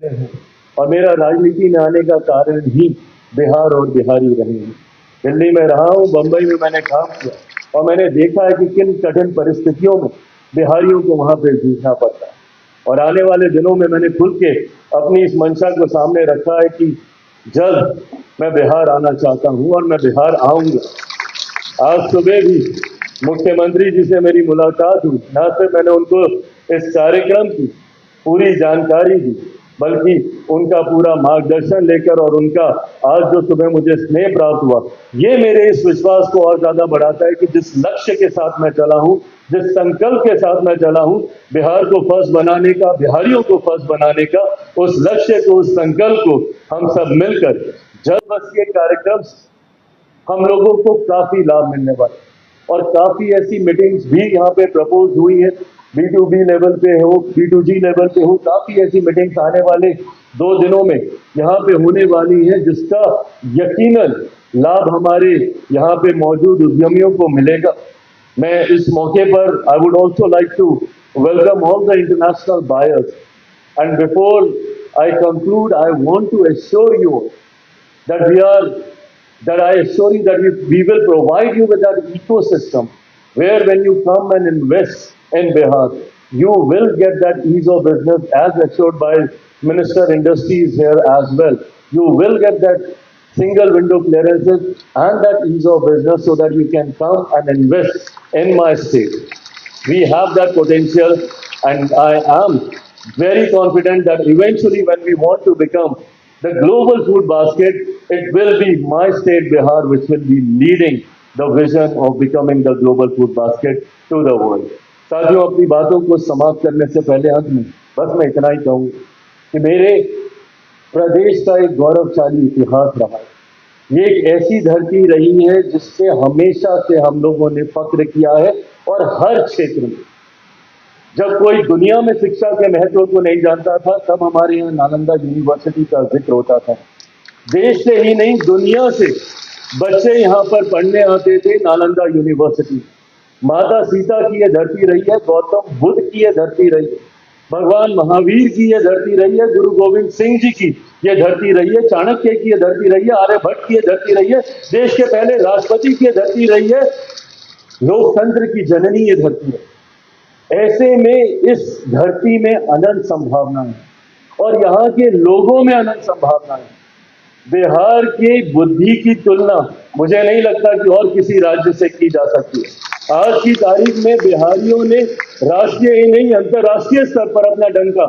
पहले हैं और मेरा राजनीति में आने का कारण ही बिहार और बिहारी रहे हैं। दिल्ली में रहा हूँ, बंबई में मैंने काम किया और मैंने देखा है कि किन कठिन परिस्थितियों में बिहारियों को वहां पे जूझना पड़ता है। और आने वाले दिनों में मैंने खुल के अपनी इस मंशा को सामने रखा है कि जल्द मैं बिहार आना चाहता हूं और मैं बिहार आऊंगा। आज सुबह भी मुख्यमंत्री जी से मेरी मुलाकात हुई। न सिर्फ मैंने उनको इस कार्यक्रम की पूरी जानकारी दी, बल्कि उनका पूरा मार्गदर्शन लेकर और उनका आज जो सुबह मुझे स्नेह प्राप्त हुआ, ये मेरे इस विश्वास को और ज्यादा बढ़ाता है कि जिस लक्ष्य के साथ मैं चला हूं, जिस संकल्प के साथ मैं चला हूं, बिहार को फर्स्ट बनाने का, बिहारियों को फर्स्ट बनाने का, उस लक्ष्य को, उस संकल्प को हम सब मिलकर जल्द बस ये कार्यक्रम हम लोगों को काफी लाभ मिलने वाला और काफी ऐसी मीटिंग्स भी यहाँ पे प्रपोज हुई है, B2B लेवल पे हो, B2G लेवल पे हो, काफी ऐसी मीटिंग्स आने वाले 2 दिनों में यहाँ पे होने वाली है, जिसका यकीनन लाभ हमारे यहाँ पे मौजूद उद्यमियों को मिलेगा। मैं इस मौके पर I would also like to welcome all the international buyers and before I conclude I want to assure you that I assure you that we will provide you with that ecosystem where when you come and invest in Bihar, you will get that ease of business as assured by Minister Industries here as well. You will get that single window clearances and that ease of business so that you can come and invest in my state. We have that potential and I am very confident that eventually when we want to become the global food basket, it will be my state Bihar which will be leading the vision of becoming the global food basket to the world. साथियों, अपनी बातों को समाप्त करने से पहले अंत में बस मैं इतना ही कहूँगा कि मेरे प्रदेश का एक गौरवशाली इतिहास रहा है। ये एक ऐसी धरती रही है जिससे हमेशा से हम लोगों ने फख्र किया है और हर क्षेत्र में जब कोई दुनिया में शिक्षा के महत्व को नहीं जानता था, तब हमारे यहाँ नालंदा यूनिवर्सिटी का जिक्र होता था। देश से ही नहीं, दुनिया से बच्चे यहाँ पर पढ़ने आते थे नालंदा यूनिवर्सिटी। माता सीता की यह धरती रही है, गौतम बुद्ध की यह धरती रही है, भगवान महावीर की यह धरती रही है, गुरु गोविंद सिंह जी की यह धरती रही है, चाणक्य की यह धरती रही है, आर्यभट्ट की यह धरती रही है, देश के पहले राष्ट्रपति की यह धरती रही है, लोकतंत्र की जननी यह धरती है। ऐसे में इस धरती में अनंत संभावना है और यहाँ के लोगों में अनंत संभावना है। बिहार की बुद्धि की तुलना मुझे नहीं लगता कि और किसी राज्य से की जा सकती है। आज की तारीख में बिहारियों ने राष्ट्रीय ही नहीं अंतर्राष्ट्रीय स्तर पर अपना डंका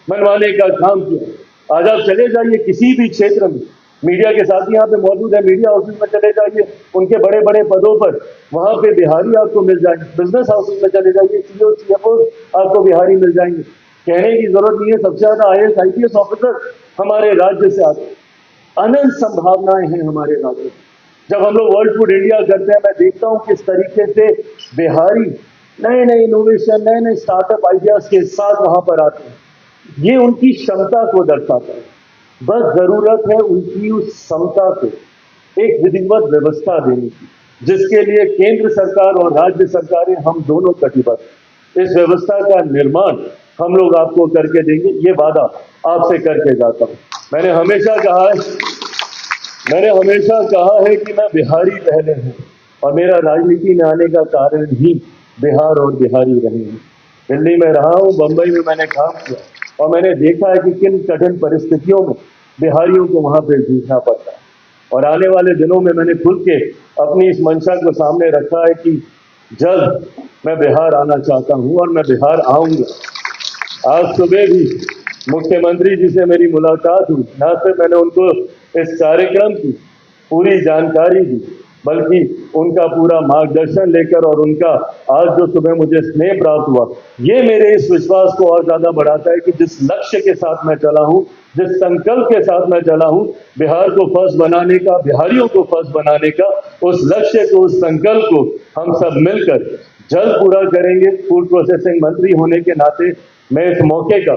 मनवाने का काम किया। आज आप चले जाइए किसी भी क्षेत्र में, मीडिया के साथ यहाँ पे मौजूद है, मीडिया हाउसेज में चले जाइए, उनके बड़े बड़े पदों पर वहां पे बिहारी आपको मिल जाएंगे। बिजनेस हाउसेज में चले जाइए, CEO, CFO आपको बिहारी मिल जाएंगे। कहने की जरूरत नहीं है, सबसे ज्यादा IAS IPS ऑफिसर हमारे राज्य से आते हैं। अनंत संभावनाएं हैं हमारे राज्य में। जब हम लोग वर्ल्ड फूड इंडिया करते हैं, मैं देखता हूँ किस तरीके से बिहारी नए नए इनोवेशन, नए नए स्टार्टअप आइडियाज के साथ वहां पर आते हैं। ये उनकी क्षमता को दर्शाता है। बस जरूरत है उनकी उस क्षमता को एक विधिवत व्यवस्था देने की, जिसके लिए केंद्र सरकार और राज्य सरकारें हम दोनों कटिबद्ध। इस व्यवस्था का निर्माण हम लोग आपको करके देंगे, ये वादा आपसे करके जाता हूं। मैंने हमेशा कहा है कि मैं बिहारी पहले हूं और मेरा राजनीति में आने का कारण ही बिहार और बिहारी रहे हैं। दिल्ली में रहा हूं, बंबई में मैंने काम किया और मैंने देखा है कि किन कठिन परिस्थितियों में बिहारियों को वहां पे जूझना पड़ता है। और आने वाले दिनों में मैंने खुद के अपनी इस मंशा को सामने रखा है कि जल्द मैं बिहार आना चाहता हूं और मैं बिहार आऊंगा। आज सुबह भी मुख्यमंत्री जी से मेरी मुलाकात हुई। न सिर्फ मैंने उनको इस कार्यक्रम की पूरी जानकारी दी, बल्कि उनका पूरा मार्गदर्शन लेकर और उनका आज जो सुबह मुझे स्नेह प्राप्त हुआ, ये मेरे इस विश्वास को और ज्यादा बढ़ाता है कि जिस लक्ष्य के साथ मैं चला हूं, जिस संकल्प के साथ मैं चला हूं, बिहार को फर्स्ट बनाने का, बिहारियों को फर्स्ट बनाने का, उस लक्ष्य को, उस संकल्प को हम सब मिलकर जल्द पूरा करेंगे। फूड प्रोसेसिंग मंत्री होने के नाते मैं इस मौके का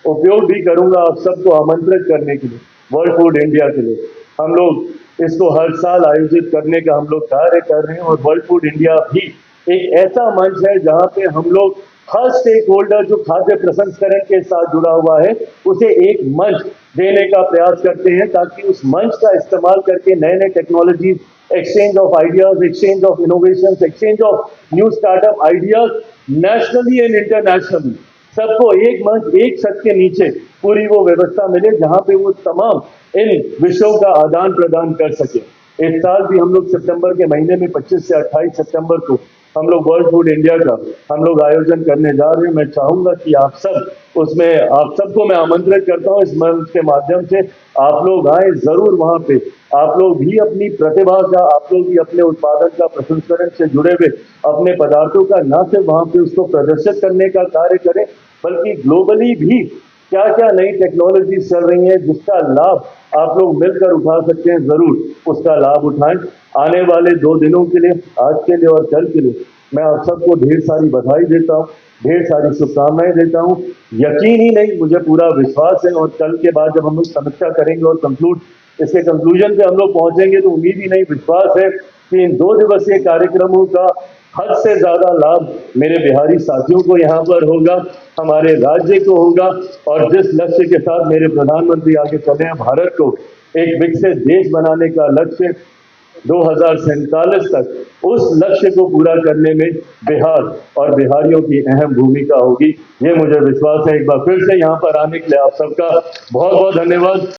उपयोग भी करूंगा आप सबको आमंत्रित करने के लिए वर्ल्ड फूड इंडिया के लिए। हम लोग इसको हर साल आयोजित करने का हम लोग कार्य कर रहे हैं और वर्ल्ड फूड इंडिया भी एक ऐसा मंच है जहां पे हम लोग हर स्टेक होल्डर जो खाद्य प्रसंस्करण के साथ जुड़ा हुआ है उसे एक मंच देने का प्रयास करते हैं, ताकि उस मंच का इस्तेमाल करके नए नए technology, exchange of ideas, exchange of innovation, exchange of new startup ideas nationally and internationally सबको एक मंच, एक छत के नीचे पूरी वो व्यवस्था मिले जहां पे वो तमाम इन विषयों का आदान प्रदान कर सके। इस साल भी हम लोग सितंबर के महीने में 25 से 28 सितंबर को हम लोग वर्ल्ड फूड इंडिया का हम लोग आयोजन करने जा रहे हैं। मैं चाहूंगा कि आप सब उसमें, आप सबको मैं आमंत्रित करता हूं इस मंच के माध्यम से, आप लोग आए जरूर वहां पे, आप लोग भी अपनी प्रतिभा का, आप लोग भी अपने उत्पादन का, प्रसंस्करण से जुड़े हुए अपने पदार्थों का न सिर्फ वहां पे उसको प्रदर्शित करने का कार्य करें, बल्कि ग्लोबली भी क्या क्या नई टेक्नोलॉजी चल रही है जिसका लाभ आप लोग मिलकर उठा सकते हैं, जरूर उसका लाभ उठाएं। आने वाले 2 दिनों के लिए, आज के लिए और कल के लिए, मैं आप सबको ढेर सारी बधाई देता हूं, ढेर सारी शुभकामनाएं देता हूं। यकीन ही नहीं, मुझे पूरा विश्वास है, और कल के बाद जब हम लोग समीक्षा करेंगे और इसके कंक्लूजन पे हम लोग पहुंचेंगे, तो उम्मीद ही नहीं, विश्वास है कि इन 2 दिवसीय कार्यक्रमों का हद से ज्यादा लाभ मेरे बिहारी साथियों को यहाँ पर होगा, हमारे राज्य को होगा, और जिस लक्ष्य के साथ मेरे प्रधानमंत्री आगे चले हैं, भारत को एक विकसित देश बनाने का लक्ष्य 2047 तक, उस लक्ष्य को पूरा करने में बिहार और बिहारियों की अहम भूमिका होगी, ये मुझे विश्वास है। एक बार फिर से यहाँ पर आने के लिए आप सबका बहुत बहुत धन्यवाद।